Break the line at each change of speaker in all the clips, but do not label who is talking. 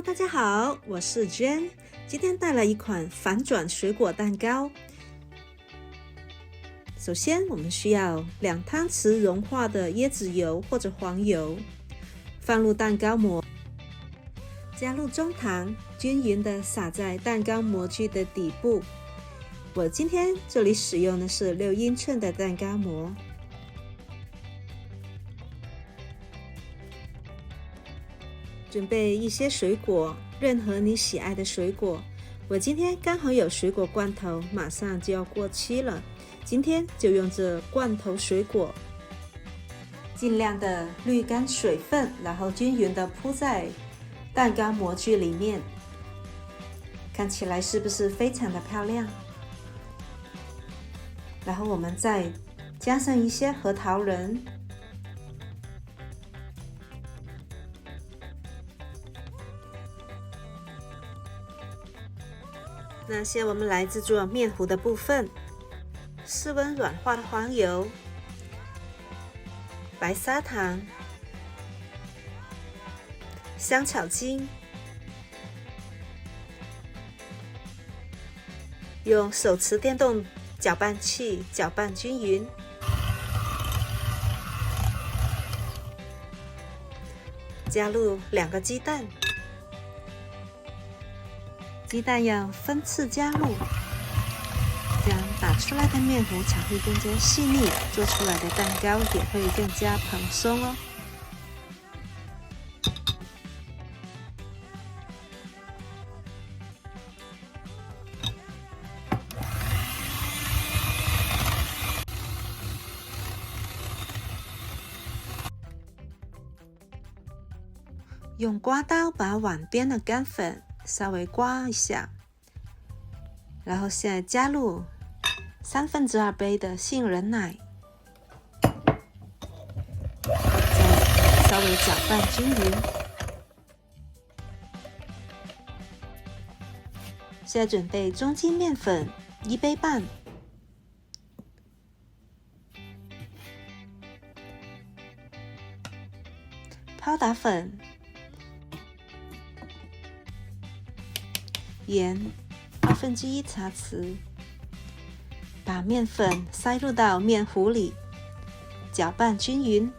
Hello， 大家好，我是 Jen， 今天带来一款反转水果蛋糕。首先，我们需要2汤匙融化的椰子油或者黄油，放入蛋糕模，加入中糖，均匀的撒在蛋糕模具的底部。我今天这里使用的是6英寸的蛋糕模。准备一些水果，任何你喜爱的水果。我今天刚好有水果罐头，马上就要过期了，今天就用这罐头水果，尽量的滤干水分，然后均匀的铺在蛋糕模具里面。看起来是不是非常的漂亮？然后我们再加上一些核桃仁。那先我们来制作面糊的部分，室温软化的黄油、白砂糖、香草精，用手持电动搅拌器搅拌均匀，加入2个鸡蛋。鸡蛋要分次加入，这样打出来的面糊才会更加细腻，做出来的蛋糕也会更加蓬松哦。用刮刀把碗边的干粉稍微刮一下，然后现在加入2/3杯的杏仁奶，再稍微搅拌均匀。现在准备中筋面粉1杯半，泡打粉、盐1/2茶匙，把面粉塞入到面糊里，搅拌均匀。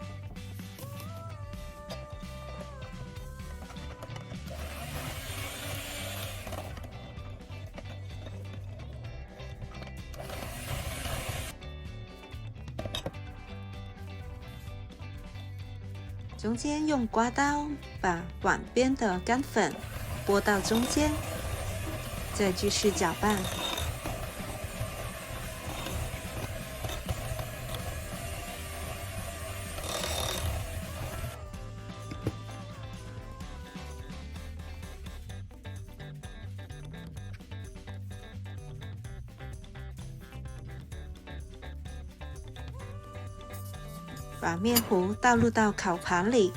中间用刮刀把碗边的干粉拨到中间，再继续搅拌。把面糊倒入到烤盘里，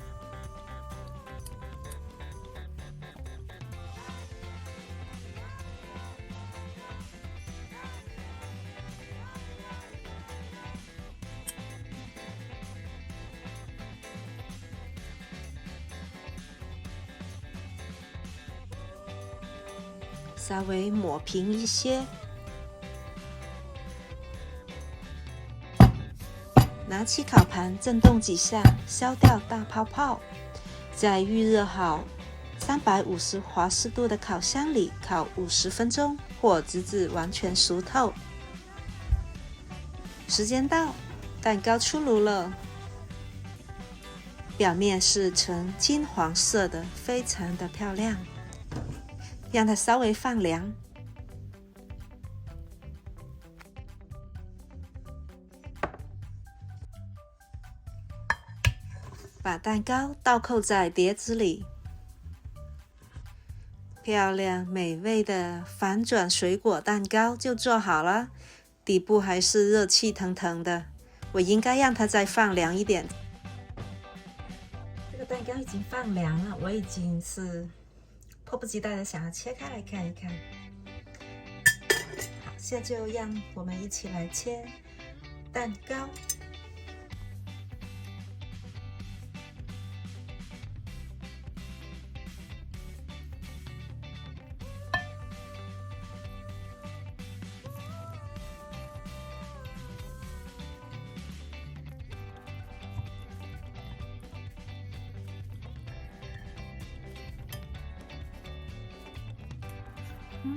稍微抹平一些，拿起烤盘震动几下，消掉大泡泡，在预热好350华氏度的烤箱里烤50分钟，或直至完全熟透。时间到，蛋糕出炉了，表面是呈金黄色的，非常的漂亮。让它稍微放凉，把蛋糕倒扣在碟子里。漂亮美味的反转水果蛋糕就做好了，底部还是热气腾腾的，我应该让它再放凉一点。这个蛋糕已经放凉了，我已经是迫不及待的想要切开来看一看。好，现在就让我们一起来切蛋糕。
看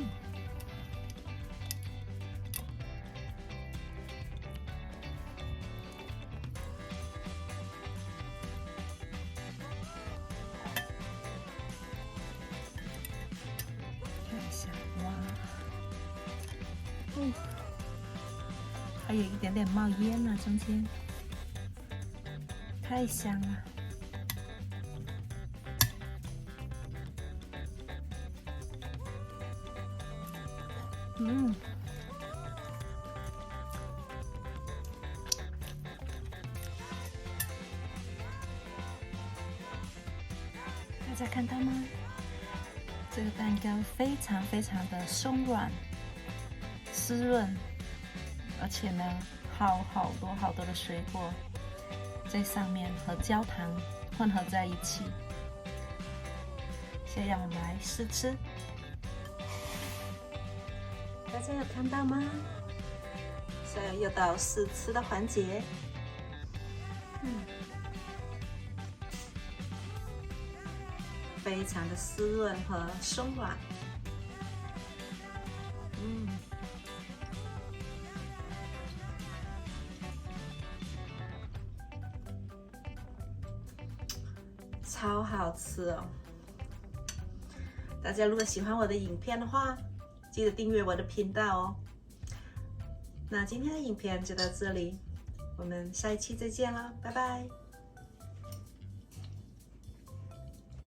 一下，哇，还有一点点冒烟呢，中间太香了。大家看到吗？这个蛋糕非常的松软、湿润，而且呢，好多的水果在上面和焦糖混合在一起。现在让我们来试吃，大家有看到吗？现在又到试吃的环节。非常的湿润和松软，超好吃哦！大家如果喜欢我的影片的话，记得订阅我的频道哦。那今天的影片就到这里，我们下一期再见了，拜拜。